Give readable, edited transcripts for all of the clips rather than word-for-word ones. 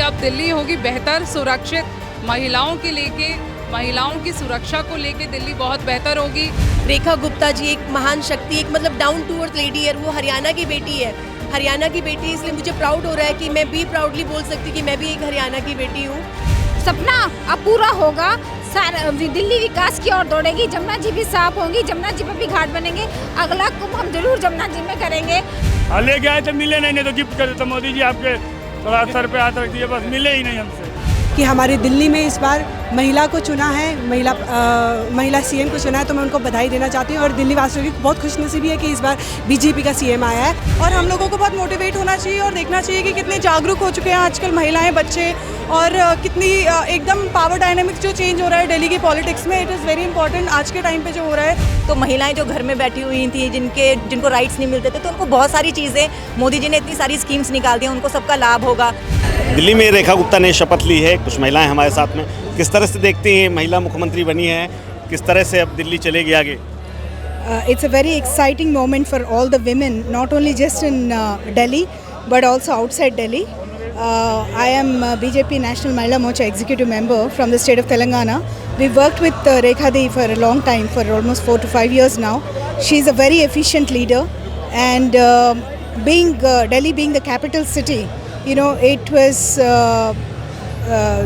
अब दिल्ली होगी बेहतर, सुरक्षित, महिलाओं के लेके, महिलाओं की सुरक्षा को लेके दिल्ली बहुत बेहतर होगी। रेखा गुप्ता जी एक महान शक्ति, एक मतलब डाउन टू अर्थ लेडी है। वो हरियाणा की बेटी है, हरियाणा की बेटी, इसलिए मुझे प्राउड हो रहा है कि मैं भी प्राउडली बोल सकती कि मैं भी एक हरियाणा की बेटी हूँ। सपना अब पूरा होगा, दिल्ली विकास की ओर दौड़ेगी, जमुना जी भी साफ होंगी, जमुना जी पर भी घाट बनेंगे। अगला कुंभ हम जरूर जमुना जी में करेंगे। ले गए तो मिले नहीं तो गिफ्ट कर देता मोदी जी, आपके थोड़ा सर पे हाथ रख दिए, बस मिले ही नहीं हमसे। कि हमारी दिल्ली में इस बार महिला को चुना है, महिला सीएम को चुना है, तो मैं उनको बधाई देना चाहती हूँ। और दिल्ली वासियों की बहुत खुशनसीबी है कि इस बार बीजेपी का सीएम आया है। और हम लोगों को बहुत मोटिवेट होना चाहिए और देखना चाहिए कि कितने जागरूक हो चुके हैं आजकल महिलाएं, बच्चे, और कितनी एकदम पावर डायनामिक्स जो चेंज हो रहा है दिल्ली की पॉलिटिक्स में। इट इज़ वेरी इंपॉर्टेंट आज के टाइम पे जो हो रहा है। तो महिलाएं जो घर में बैठी हुई थी, जिनको राइट्स नहीं मिलते थे, तो उनको बहुत सारी चीज़ें मोदी जी ने इतनी सारी स्कीम्स निकाल दी हैं, उनको सबका लाभ होगा। दिल्ली में रेखा गुप्ता ने शपथ ली है, कुछ महिलाएं हमारे साथ में, किस तरह से देखती हैं, महिला मुख्यमंत्री बनी है, किस तरह से अब दिल्ली चलेगी आगे? It's a very exciting moment for all the women, not only just in Delhi, but also outside Delhi. I am BJP National Mahila Morcha Executive Member from the state of Telangana. We've worked with Rekha Di for a long time, for almost 4 to 5 years now. She's a very efficient leader, and Delhi being the capital city, you know, it was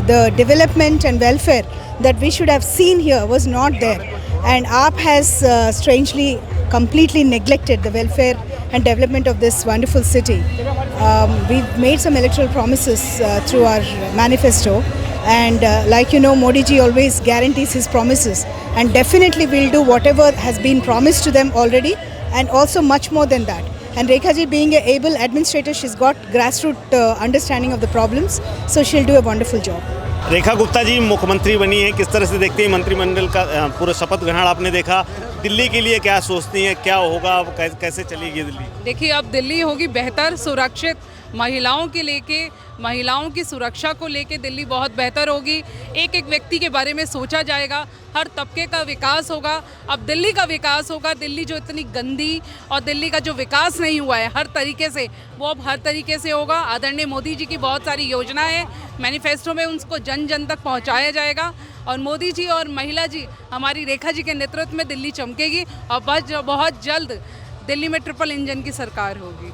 the development and welfare that we should have seen here was not there. And AAP has strangely completely neglected the welfare and development of this wonderful city. We've made some electoral promises through our manifesto, and like you know, Modi ji always guarantees his promises, and definitely we'll do whatever has been promised to them already, and also much more than that. And Rekha ji being an able administrator, she's got grassroots understanding of the problems, so she'll do a wonderful job. Rekha Gupta ji मुख्यमंत्री बनी है, किस तरह से देखती हैं मंत्रिमंडल का पूरा शपथ ग्रहण आपने देखा, दिल्ली के लिए क्या सोचती हैं, क्या होगा, कैसे चलेगी दिल्ली? देखिए अब दिल्ली होगी बेहतर, सुरक्षित, महिलाओं के लेके, महिलाओं की सुरक्षा को लेके दिल्ली बहुत बेहतर होगी। एक एक व्यक्ति के बारे में सोचा जाएगा, हर तबके का विकास होगा। अब दिल्ली का विकास होगा, दिल्ली जो इतनी गंदी और दिल्ली का जो विकास नहीं हुआ है हर तरीके से, वो अब हर तरीके से होगा। आदरणीय मोदी जी की बहुत सारी योजनाएं हैं, मैनिफेस्टो में उनको जन जन तक पहुंचाया जाएगा, और मोदी जी और महिला जी, हमारी रेखा जी के नेतृत्व में दिल्ली चमकेगी, और बहुत जल्द दिल्ली में ट्रिपल इंजन की सरकार होगी।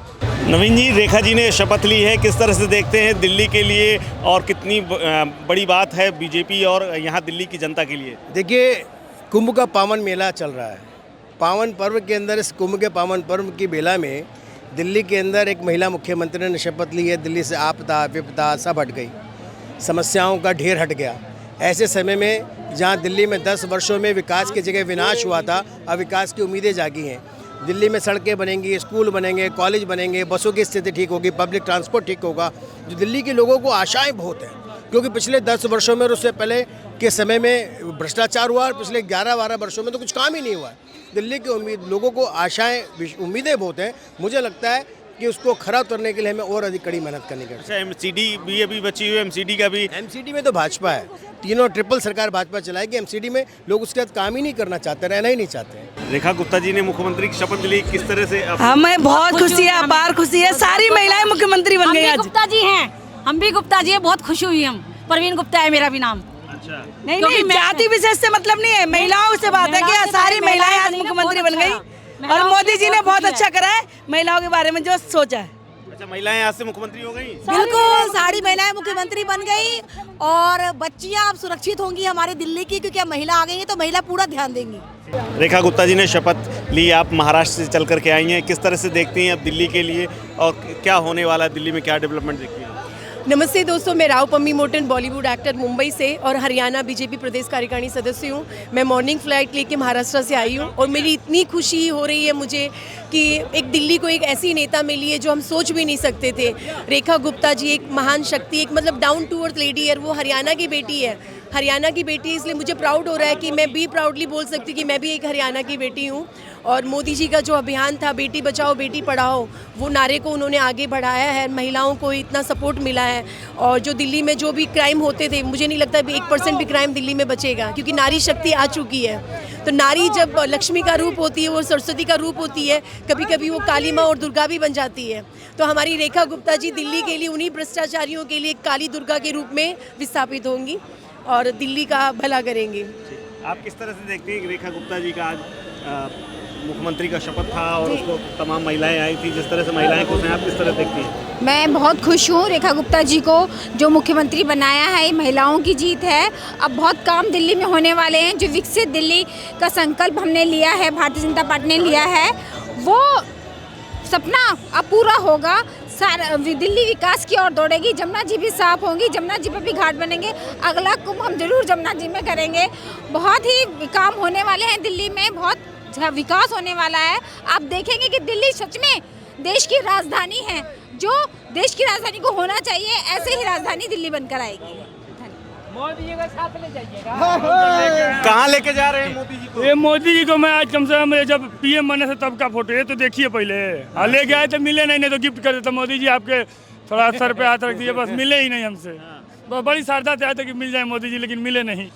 नवीन जी, रेखा जी ने शपथ ली है, किस तरह से देखते हैं दिल्ली के लिए, और कितनी बड़ी बात है बीजेपी और यहाँ दिल्ली की जनता के लिए? देखिए, कुंभ का पावन मेला चल रहा है। पावन पर्व के अंदर, इस कुंभ के पावन पर्व की बेला में दिल्ली के अंदर एक महिला मुख्यमंत्री ने शपथ ली है। दिल्ली से आपदा विपदा सब हट गई, समस्याओं का ढेर हट गया। ऐसे समय में जहाँ दिल्ली में 10 वर्षों में विकास की जगह विनाश हुआ था, अब विकास की उम्मीदें जागी हैं। दिल्ली में सड़कें बनेंगी, स्कूल बनेंगे, कॉलेज बनेंगे, बसों की स्थिति ठीक होगी, पब्लिक ट्रांसपोर्ट ठीक होगा। जो दिल्ली के लोगों को आशाएं बहुत हैं, क्योंकि पिछले 10 वर्षों में और उससे पहले के समय में भ्रष्टाचार हुआ, और पिछले 11-12 वर्षों में तो कुछ काम ही नहीं हुआ। दिल्ली की लोगों को आशाएं, उम्मीदें बहुत हैं। मुझे लगता है कि उसको खरा उतरने के लिए हमें और अधिक कड़ी मेहनत करनी चाहिए। अच्छा, एमसीडी भी अभी बची हुई है, एमसीडी का भी? एमसीडी में तो भाजपा है, तीनों ट्रिपल सरकार भाजपा चलाएगी। एमसीडी में लोग उसके साथ काम ही नहीं करना चाहते, रहना ही नहीं चाहते। रेखा गुप्ता जी ने मुख्यमंत्री की शपथ ली, किस तरह से? हमें बहुत खुशी है, अपार खुशी है, सारी महिलाएं मुख्यमंत्री बन गई आज। गुप्ता जी हैं, हम भी गुप्ता जी हैं, बहुत खुशी हुई हम। प्रवीण गुप्ता है मेरा भी नाम। अच्छा, नहीं, जाति विशेष से मतलब नहीं है, महिलाओं से बात है कि सारी महिलाएं आज मुख्यमंत्री बन गई, और मोदी जी ने बहुत अच्छा करा है महिलाओं के बारे में जो सोचा है। अच्छा, महिलाएं आज से मुख्यमंत्री हो गई? बिल्कुल, सारी महिलाएं मुख्यमंत्री बन गई, और बच्चियां अब सुरक्षित होंगी हमारी दिल्ली की, क्योंकि अब महिला आ गई है तो महिला पूरा ध्यान देंगी। रेखा गुप्ता जी ने शपथ ली, आप महाराष्ट्र से चल करके आई हैं, किस तरह से देखती हैं अब दिल्ली के लिए, और क्या होने वाला है दिल्ली में, क्या डेवलपमेंट देखती हैं? नमस्ते दोस्तों, मैं राव पम्मी मोटन, बॉलीवुड एक्टर, मुंबई से, और हरियाणा बीजेपी प्रदेश कार्यकारिणी सदस्य हूँ। मैं मॉर्निंग फ्लाइट लेके महाराष्ट्र से आई हूँ, और मेरी इतनी खुशी हो रही है मुझे कि एक दिल्ली को एक ऐसी नेता मिली है जो हम सोच भी नहीं सकते थे। रेखा गुप्ता जी एक महान शक्ति, एक मतलब डाउन टू अर्थ लेडी है। वो हरियाणा की बेटी है, हरियाणा की बेटी, इसलिए मुझे प्राउड हो रहा है कि मैं भी प्राउडली बोल सकती कि मैं भी एक हरियाणा की बेटी हूँ। और मोदी जी का जो अभियान था बेटी बचाओ बेटी पढ़ाओ, वो नारे को उन्होंने आगे बढ़ाया है। महिलाओं को इतना सपोर्ट मिला है। और जो दिल्ली में जो भी क्राइम होते थे, मुझे नहीं लगता 1% भी क्राइम दिल्ली में बचेगा, क्योंकि नारी शक्ति आ चुकी है। तो नारी जब लक्ष्मी का रूप होती है, वो सरस्वती का रूप होती है, कभी कभी वो काली माँ और दुर्गा भी बन जाती है। तो हमारी रेखा गुप्ता जी दिल्ली के लिए उन्हीं भ्रष्टाचारियों के लिए काली दुर्गा के रूप में विस्थापित होंगी और दिल्ली का भला करेंगी। आप किस तरह से देखते हैं कि रेखा गुप्ता जी का आज मुख्यमंत्री का शपथ था और उसको तमाम महिलाएं आई थी, जिस तरह से महिलाएं खुश हैं, आप किस तरह देखती हैं? मैं बहुत खुश हूँ रेखा गुप्ता जी को जो मुख्यमंत्री बनाया है। ये महिलाओं की जीत है। अब बहुत काम दिल्ली में होने वाले हैं। जो विकसित दिल्ली का संकल्प हमने लिया है, भारतीय जनता पार्टी ने लिया है, वो सपना अब पूरा होगा। सारा दिल्ली विकास की ओर दौड़ेगी। जमुना जी भी साफ होंगी, जमुना जी पर भी घाट बनेंगे। अगला कुंभ हम जरूर जमुना जी में करेंगे। बहुत ही काम होने वाले हैं दिल्ली में, बहुत विकास होने वाला है। आप देखेंगे कि दिल्ली सच में देश की राजधानी है। जो देश की राजधानी को होना चाहिए, ऐसे ही राजधानी दिल्ली बनकर आएगी। मोदी जी का साथ ले जाइएगा। कहाँ लेके जा रहे हैं मोदी जी को? ये मोदी जी को मैं आज कम से कम जब पीएम बने से तब का फोटो, ये तो देखिए पहले। लेके आए तो मिले नहीं तो गिफ्ट कर देता मोदी जी आपके, थोड़ा सर पे हाथ रख दिए, बस मिले ही नहीं हमसे। बड़ी श्रद्धा से आए थे कि मिल जाए मोदी जी, लेकिन मिले नहीं।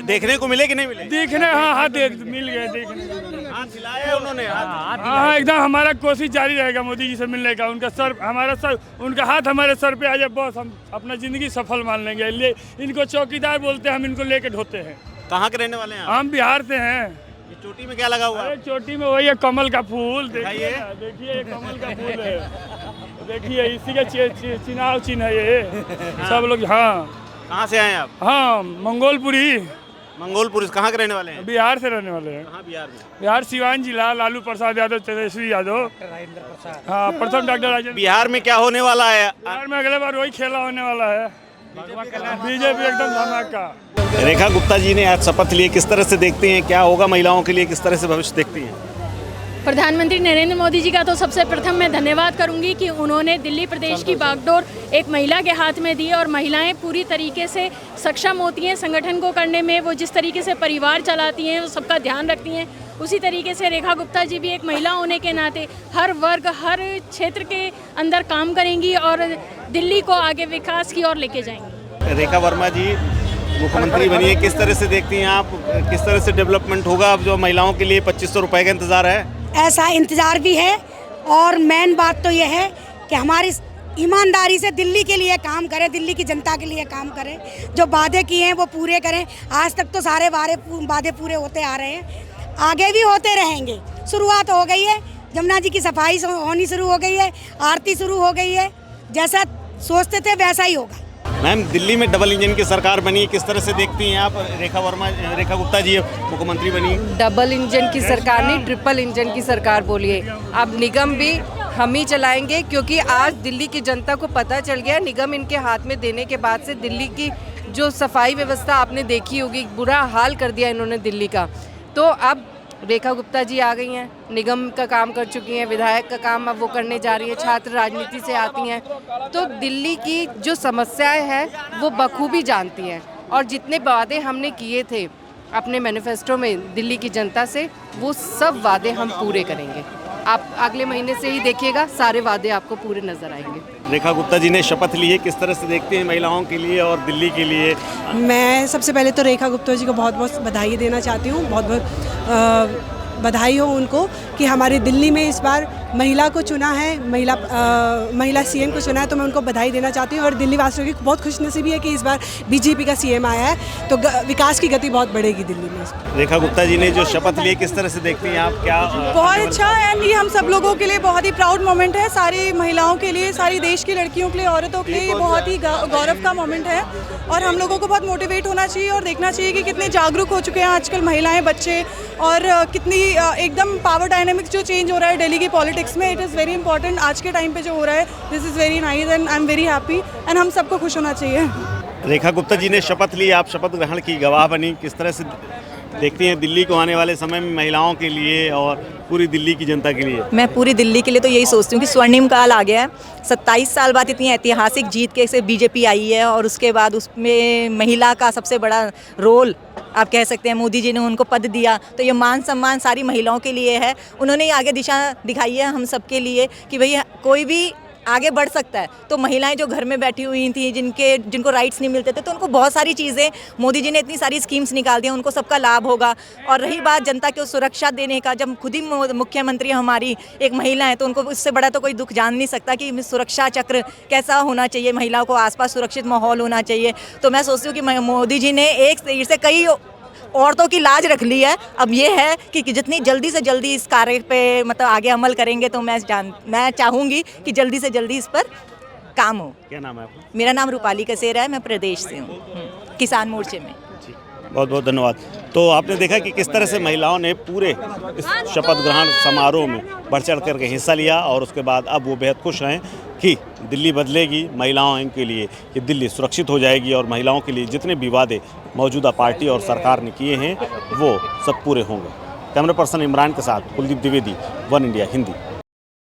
देखने को मिले कि नहीं मिले? देखने हाँ मिल गए। देखने हाथ खिलाए उन्होंने? हाँ एकदम हमारा कोशिश जारी रहेगा मोदी जी से मिलने का। उनका सर हमारा सर, उनका हाथ हमारे सर पे आ जाए, बस हम अपना जिंदगी सफल मान लेंगे। ले इनको चौकीदार बोलते हैं, हम इनको लेके ढोते हैं। कहाँ के रहने वाले हैं? हम बिहार से हैं। ये चोटी में क्या लगा हुआ है? चोटी में वही है कमल का फूल। देखिए ये कमल का फूल है। देखिए इसी का चुनाव चिन्ह है ये। सब लोग। हाँ कहाँ से आए आप? हाँ मंगोलपुरी। मंगोलपुरी कहाँ के रहने वाले हैं? बिहार से रहने वाले हैं। कहाँ बिहार में? बिहार सिवान जिला। लालू प्रसाद यादव, तेजस्वी यादव। हाँ प्रथम डॉक्टर राजेंद्र। बिहार में क्या होने वाला है? बिहार में अगले बार वही खेला होने वाला है, बीजेपी एकदम धमाका। रेखा गुप्ता जी ने आज शपथ लिए, किस तरह से देखती हैं, क्या होगा महिलाओं के लिए, किस तरह से भविष्य देखती हैं? प्रधानमंत्री नरेंद्र मोदी जी का तो सबसे प्रथम मैं धन्यवाद करूंगी कि उन्होंने दिल्ली प्रदेश की बागडोर एक महिला के हाथ में दी और महिलाएं पूरी तरीके से सक्षम होती हैं संगठन को करने में। वो जिस तरीके से परिवार चलाती हैं, वो सबका ध्यान रखती हैं, उसी तरीके से रेखा गुप्ता जी भी एक महिला होने के नाते हर वर्ग, हर क्षेत्र के अंदर काम करेंगी और दिल्ली को आगे विकास की ओर लेके जाएंगी। रेखा वर्मा जी मुख्यमंत्री बनी है, किस तरह से देखती हैं आप, किस तरह से डेवलपमेंट होगा? अब जो महिलाओं के लिए 2500 रुपये का इंतजार है, ऐसा इंतज़ार भी है। और मेन बात तो यह है कि हमारी ईमानदारी से दिल्ली के लिए काम करें, दिल्ली की जनता के लिए काम करें। जो वादे किए हैं वो पूरे करें। आज तक तो सारे वादे पूरे होते आ रहे हैं, आगे भी होते रहेंगे। शुरुआत हो गई है, जमुना जी की सफाई होनी शुरू हो गई है, आरती शुरू हो गई है। जैसा सोचते थे वैसा ही होगा। मैम दिल्ली में डबल इंजन की सरकार बनी है, किस तरह से देखती हैं आप? रेखा गुप्ता जी मुख्यमंत्री बनी। डबल इंजन की सरकार नहीं, ट्रिपल इंजन की सरकार बोलिए। अब निगम भी हम ही चलाएंगे, क्योंकि आज दिल्ली की जनता को पता चल गया, निगम इनके हाथ में देने के बाद से दिल्ली की जो सफाई व्यवस्था आपने देखी होगी, बुरा हाल कर दिया इन्होंने दिल्ली का। तो अब रेखा गुप्ता जी आ गई हैं, निगम का काम कर चुकी हैं, विधायक का काम अब वो करने जा रही है, छात्र राजनीति से आती हैं, तो दिल्ली की जो समस्याएं हैं वो बखूबी जानती हैं। और जितने वादे हमने किए थे अपने मैनिफेस्टो में दिल्ली की जनता से, वो सब वादे हम पूरे करेंगे। आप अगले महीने से ही देखिएगा, सारे वादे आपको पूरे नजर आएंगे। रेखा गुप्ता जी ने शपथ ली है, किस तरह से देखते हैं महिलाओं के लिए और दिल्ली के लिए? मैं सबसे पहले तो रेखा गुप्ता जी को बहुत बहुत बधाई देना चाहती हूँ। बहुत बहुत बधाई हो उनको कि हमारी दिल्ली में इस बार महिला को चुना है, महिला सीएम को चुना है, तो मैं उनको बधाई देना चाहती हूँ। और दिल्ली वासियों की बहुत खुशनसीबी है कि इस बार बीजेपी का सीएम आया है, तो विकास की गति बहुत बढ़ेगी दिल्ली में। रेखा गुप्ता जी ने जो शपथ ली, किस तरह से देखती हैं आप? क्या बहुत अच्छा एंड ये हम सब लोगों के लिए बहुत ही प्राउड मोमेंट है। सारी महिलाओं के लिए, सारी देश की लड़कियों के लिए, औरतों के लिए ये बहुत ही गौरव का मोमेंट है। और हम लोगों को बहुत मोटिवेट होना चाहिए और देखना चाहिए कि कितने जागरूक हो चुके हैं आजकल महिलाएं, बच्चे, और कितनी एकदम पावर डायनेमिक्स जो चेंज हो रहा है दिल्ली की पॉलिटिक्स में। इट इज़ वेरी इंपॉर्टेंट आज के टाइम पे जो हो रहा है। This is very nice and I am very happy and हम सबको खुश होना चाहिए। रेखा गुप्ता जी ने शपथ ली, आप शपथ ग्रहण की गवाह बनी, किस तरह से देखती हैं दिल्ली को आने वाले समय में महिलाओं के लिए और पूरी दिल्ली की जनता के लिए? मैं पूरी दिल्ली के लिए तो यही सोचती हूँ कि स्वर्णिम काल आ गया है। 27 साल बाद इतनी ऐतिहासिक जीत के से बीजेपी आई है और उसके बाद उसमें महिला का सबसे बड़ा रोल आप कह सकते हैं। मोदी जी ने उनको पद दिया तो ये मान सम्मान सारी महिलाओं के लिए है। उन्होंने ही आगे दिशा दिखाई है हम सब के लिए कि भाई कोई भी आगे बढ़ सकता है। तो महिलाएं जो घर में बैठी हुई थी, जिनको राइट्स नहीं मिलते थे, तो उनको बहुत सारी चीज़ें मोदी जी ने इतनी सारी स्कीम्स निकाल दी, उनको सबका लाभ होगा। और रही बात जनता को सुरक्षा देने का, जब खुद ही मुख्यमंत्री हमारी एक महिला है तो उनको उससे बड़ा तो कोई दुख जान नहीं सकता कि सुरक्षा चक्र कैसा होना चाहिए, महिलाओं को आसपास सुरक्षित माहौल होना चाहिए। तो मैं सोचती हूँ कि मोदी जी ने एक तीर से कई औरतों की लाज रख ली है। अब ये है कि जितनी जल्दी से जल्दी इस कार्य पे मतलब आगे अमल करेंगे तो मैं चाहूँगी कि जल्दी से जल्दी इस पर काम हो। क्या नाम है आपका? मेरा नाम रूपाली कसेरा है, मैं प्रदेश से हूँ, किसान मोर्चे में। बहुत बहुत धन्यवाद। तो आपने देखा कि किस तरह से महिलाओं ने पूरे इस शपथ ग्रहण समारोह में बढ़ चढ़ करके हिस्सा लिया और उसके बाद अब वो बेहद खुश हैं कि दिल्ली बदलेगी महिलाओं के लिए, कि दिल्ली सुरक्षित हो जाएगी और महिलाओं के लिए जितने भी वादे मौजूदा पार्टी और सरकार ने किए हैं वो सब पूरे होंगे। कैमरा पर्सन इमरान के साथ कुलदीप द्विवेदी, वन इंडिया हिंदी।